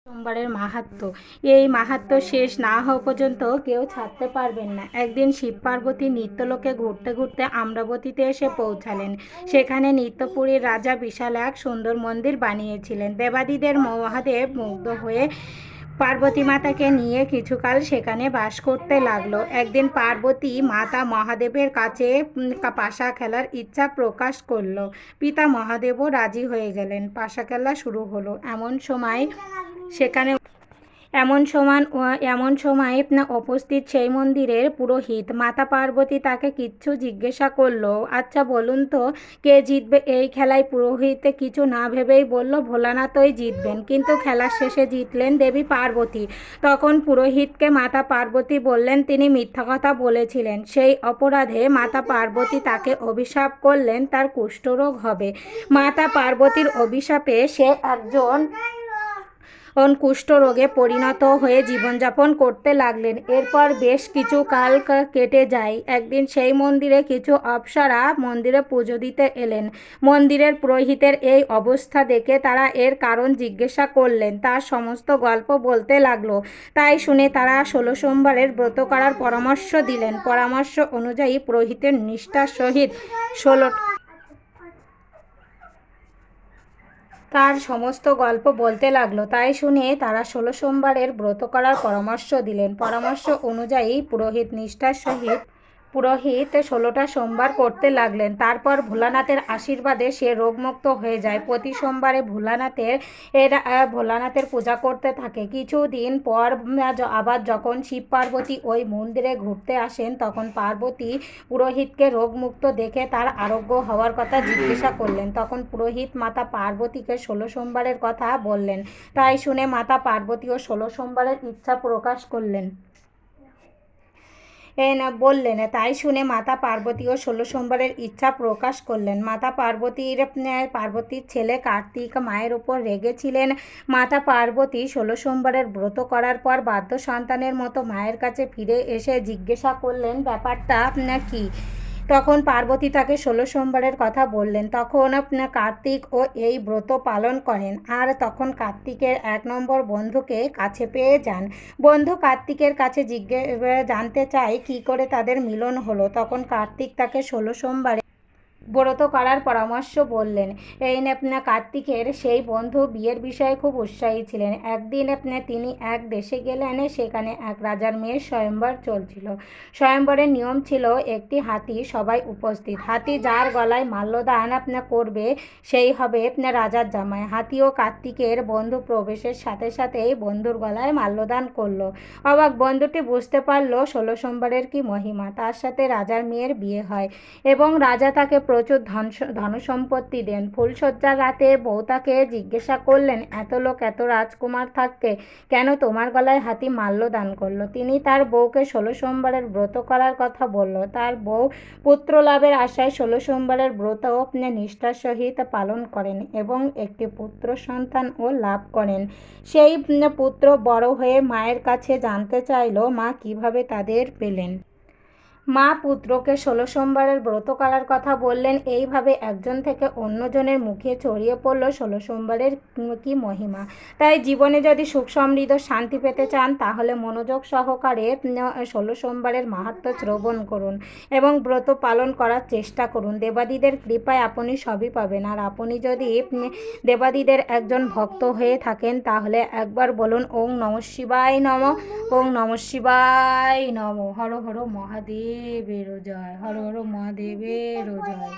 সোমবারের মাহাত্ম্য। এই মাহাত্ম্য শেষ না হওয়া পর্যন্ত কেউ ছাড়তে পারবেন না। একদিন শিব পার্বতী নিত্যলোকে ঘুরতে ঘুরতে আম্রাবতীতে এসে পৌঁছালেন। সেখানে নিত্যপুরীর রাজা বিশাল এক সুন্দর মন্দির বানিয়েছিলেন। দেবাদিদের মহাদেব মুগ্ধ হয়ে পার্বতী মাতাকে নিয়ে কিছুকাল সেখানে বাস করতে লাগলো। একদিন পার্বতী মাতা মহাদেবের কাছে পাশা খেলার ইচ্ছা প্রকাশ করলো। পিতা মহাদেবও রাজি হয়ে গেলেন। পাশা খেলা শুরু হলো। সেখানে এমন সময় উপস্থিত সেই মন্দিরের পুরোহিত। মাতা পার্বতী তাকে কিচ্ছু জিজ্ঞাসা করলো, আচ্ছা বলুন তো কে জিতবে এই খেলায়? পুরোহিত কিছু না ভেবেই বলল, ভোলানাথই জিতবেন। কিন্তু খেলার শেষে জিতলেন দেবী পার্বতী। তখন পুরোহিতকে মাতা পার্বতী বললেন তিনি মিথ্যা কথা বলেছিলেন। সেই অপরাধে মাতা পার্বতী তাকে অভিশাপ করলেন তার কুষ্ঠরোগ হবে। মাতা পার্বতীর অভিশাপে সে একজন কুষ্ঠরোগে পরিণত হয়ে জীবনযাপন করতে লাগলেন। এরপর বেশ কিছু কাল কেটে যায়। একদিন সেই মন্দিরে কিছু অপ্সরা মন্দিরে পুজো দিতে এলেন। মন্দিরের পুরোহিতের এই অবস্থা দেখে তারা এর কারণ জিজ্ঞাসা করলেন। তার সমস্ত গল্প বলতে লাগলো। তাই শুনে তারা 16 সোমবারের ব্রত করার পরামর্শ দিলেন। পরামর্শ অনুযায়ী পুরোহিতের নিষ্ঠার সহিত তার সমস্ত গল্প বলতে লাগলো। তাই শুনে তারা 16 সোমবারের ব্রত করার পরামর্শ দিলেন। পরামর্শ অনুযায়ী পুরোহিত নিষ্ঠার সহিত 16টা সোমবার করতে লাগলেন। তারপর ভোলানাথের আশীর্বাদে সে রোগমুক্ত হয়ে যায়। প্রতি সোমবারে ভোলানাথের পূজা করতে থাকে। কিছুদিন পর আবার যখন শিব পার্বতী ওই মন্দিরে ঘুরতে আসেন তখন পার্বতী পুরোহিতকে রোগমুক্ত দেখে তার আরোগ্য হওয়ার কথা জিজ্ঞাসা করলেন। তখন পুরোহিত মাতা পার্বতীকে 16 সোমবারের কথা বললেন। তাই শুনে মাতা পার্বতীও 16 সোমবারের ইচ্ছা প্রকাশ করলেন। তাই শুনে মাতা পার্বতীও 16 সোমবারের ইচ্ছা প্রকাশ করলেন। মাতা পার্বতীর ছেলে কার্তিক মায়ের উপর রেগেছিলেন। মাতা পার্বতী 16 সোমবারের ব্রত করার পর বাধ্য সন্তানের মতো মায়ের কাছে ফিরে এসে জিজ্ঞাসা করলেন ব্যাপারটা কি। তখন পার্বতী তাকে 16 সোমবারের কথা বললেন। তখন কার্তিক ও এই ব্রত পালন করেন। আর তখন কার্তিকের 1 নম্বর বন্ধুকে কাছে পেয়ে যান। বন্ধু কার্তিকের কাছে জানতে চায় কি করে তাদের মিলন হলো। তখন কার্তিক তাকে 16 সোমবারে ব্রত করার পরামর্শ বললেন। কার্তিকের সেই বন্ধু বিয়ের বিষয়ে খুব উৎসাহী ছিলেন। একদিন তিনি এক দেশে গেলেন। সেখানে এক রাজার মেয়ের স্বয়ংবর চলছিল। স্বয়ংবরের নিয়ম ছিল একটি হাতি, সবাই উপস্থিত। হাতি যার গলায় মাল্যদান করবে সেই হবে রাজার জামাই। হাতিও কার্তিকের বন্ধু প্রবেশের সাথে সাথেই বন্ধুর গলায় মাল্যদান করলো। অবাক বন্ধুটি বুঝতে পারল 16 সোমবারের কি মহিমা। তার সাথে রাজার মেয়ের বিয়ে হয় এবং রাজা তাকে প্রচুর ধনসম্পত্তি দেন। ফুলশয্যার রাতে বউ তাকে জিজ্ঞাসা করলেন, এত লোক এত রাজকুমার থাকতে কেন তোমার গলায় হাতি মাল্য দান করলো? তিনি তার বউকে 16 সোমবারের ব্রত করার কথা বলল। তার বউ পুত্র লাভের আশায় 16 সোমবারের ব্রত নিষ্ঠার সহিত পালন করেন এবং একটি পুত্র সন্তানও লাভ করেন। সেই পুত্র বড় হয়ে মায়ের কাছে জানতে চাইল মা কিভাবে তাদের পেলেন। মা পুত্রকে 16 সোমবারের ব্রত করার কথা বললেন। এইভাবে একজন থেকে অন্যজনের মুখে ছড়িয়ে পড়ল 16 সোমবারের কি মহিমা। তাই জীবনে যদি সুখ সমৃদ্ধ শান্তি পেতে চান তাহলে মনোযোগ সহকারে 16 সোমবারের মাহাত্ম্য শ্রবণ করুন এবং ব্রত পালন করার চেষ্টা করুন। দেবাদিদের কৃপায় আপনি সবই পাবেন। আর আপনি যদি দেবাদিদের একজন ভক্ত হয়ে থাকেন তাহলে একবার বলুন ওং নমঃ শিবায় নমঃ, ওং নমঃ শিবায় নমঃ। হর হর মহাদেবের জয়, হর হর মহাদেবের জয়।